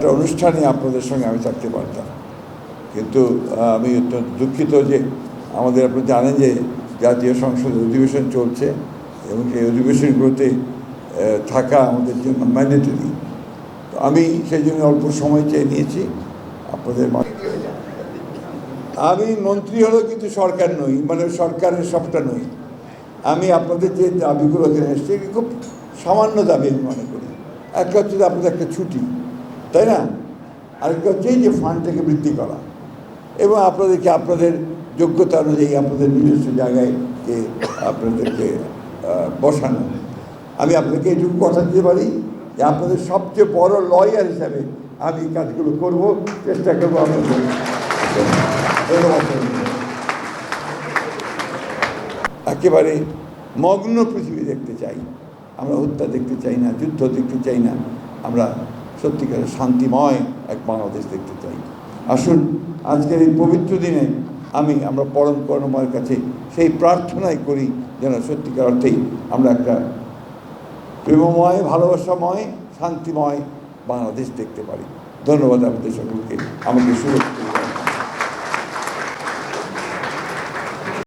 একটা অনুষ্ঠানে আপনাদের সঙ্গে আমি থাকতে পারতাম, কিন্তু আমি অত্যন্ত দুঃখিত যে আমাদের আপনি জানেন যে জাতীয় সংসদের অধিবেশন চলছে এবং এই অধিবেশনগুলোতে থাকা আমাদের জন্য ম্যান্ডেটরি। তো আমি সেই জন্য অল্প সময় চেয়ে নিয়েছি আপনাদের। আমি মন্ত্রী হলেও কিন্তু সরকার নই, মানে সরকারের সবটা নই। আমি আপনাদের যে দাবিগুলো এখানে এসছে খুব সামান্য দাবি আমি মনে করি। একটা হচ্ছে যে আপনাদের একটা ছুটি, তাই না? আরেকটা হচ্ছে যে ফান্ডটাকে বৃদ্ধি করা এবং আপনাদেরকে আপনাদের যোগ্যতা অনুযায়ী আপনাদের নিজস্ব জায়গায় যে আপনাদেরকে বসানো। আমি আপনাকে এটুকু কথা দিতে পারি যে আপনাদের সবচেয়ে বড় লয়ার হিসাবে আমি এই কাজগুলো করবো, চেষ্টা করবো আপনাদের। একেবারে মগ্ন পৃথিবী দেখতে চাই আমরা, হত্যা দেখতে চাই না, যুদ্ধ দেখতে চাই না, আমরা সত্যিকারের শান্তিময় এক বাংলাদেশ দেখতে চাই। আসুন আজকের এই পবিত্র দিনে আমরা পরম করুণাময়ের কাছে সেই প্রার্থনাই করি যেন সত্যিকার অর্থেই আমরা একটা প্রেমময়, ভালোবাসাময়, শান্তিময় বাংলাদেশ দেখতে পারি। ধন্যবাদ আপনাদের সকলকে আমাকে সুরক্ষা।